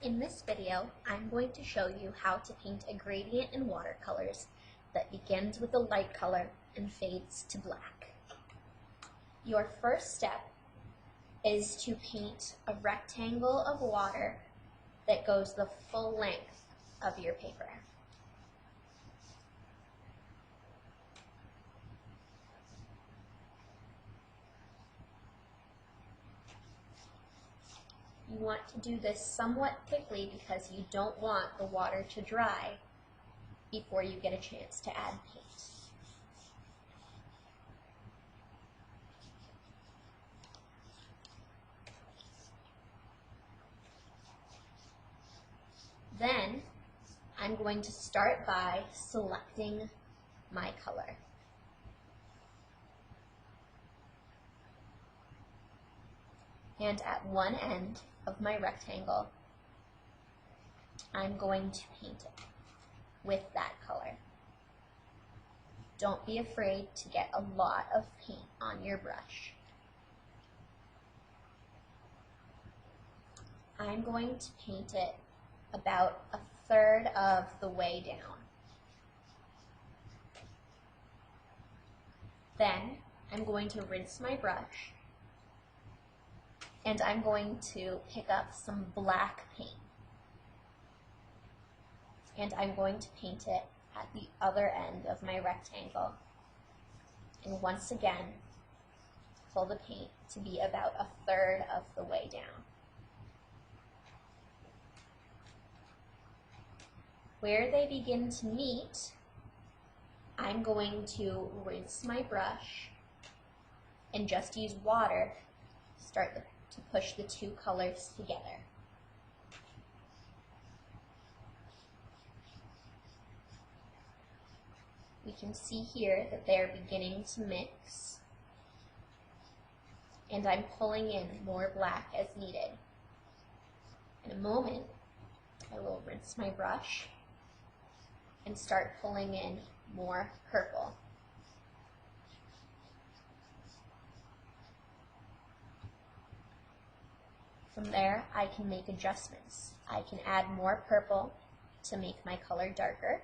In this video, I'm going to show you how to paint a gradient in watercolors that begins with a light color and fades to black. Your first step is to paint a rectangle of water that goes the full length of your paper. You want to do this somewhat quickly because you don't want the water to dry before you get a chance to add paint. Then I'm going to start by selecting my color. And at one end of my rectangle, I'm going to paint it with that color. Don't be afraid to get a lot of paint on your brush. I'm going to paint it about a third of the way down. Then I'm going to rinse my brush and I'm going to pick up some black paint. And I'm going to paint it at the other end of my rectangle. And once again, pull the paint to be about a third of the way down. Where they begin to meet, I'm going to rinse my brush and just use water to push the two colors together. We can see here that they're beginning to mix, and I'm pulling in more black as needed. In a moment, I will rinse my brush and start pulling in more purple. From there, I can make adjustments. I can add more purple to make my color darker.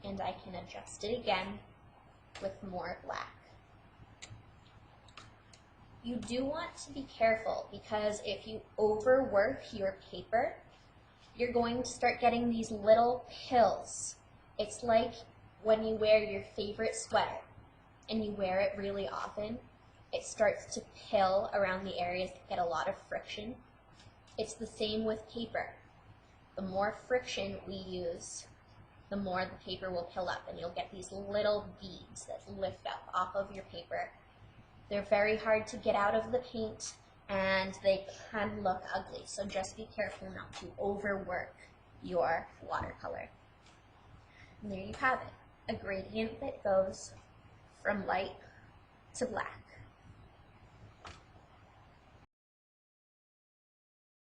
And I can adjust it again with more black. You do want to be careful because if you overwork your paper, you're going to start getting these little pills. It's like when you wear your favorite sweater and you wear it really often, it starts to pill around the areas that get a lot of friction. It's the same with paper. The more friction we use, the more the paper will pill up, and you'll get these little beads that lift up off of your paper. They're very hard to get out of the paint, and they can look ugly, so just be careful not to overwork your watercolor. And there you have it, a gradient that goes from light to black.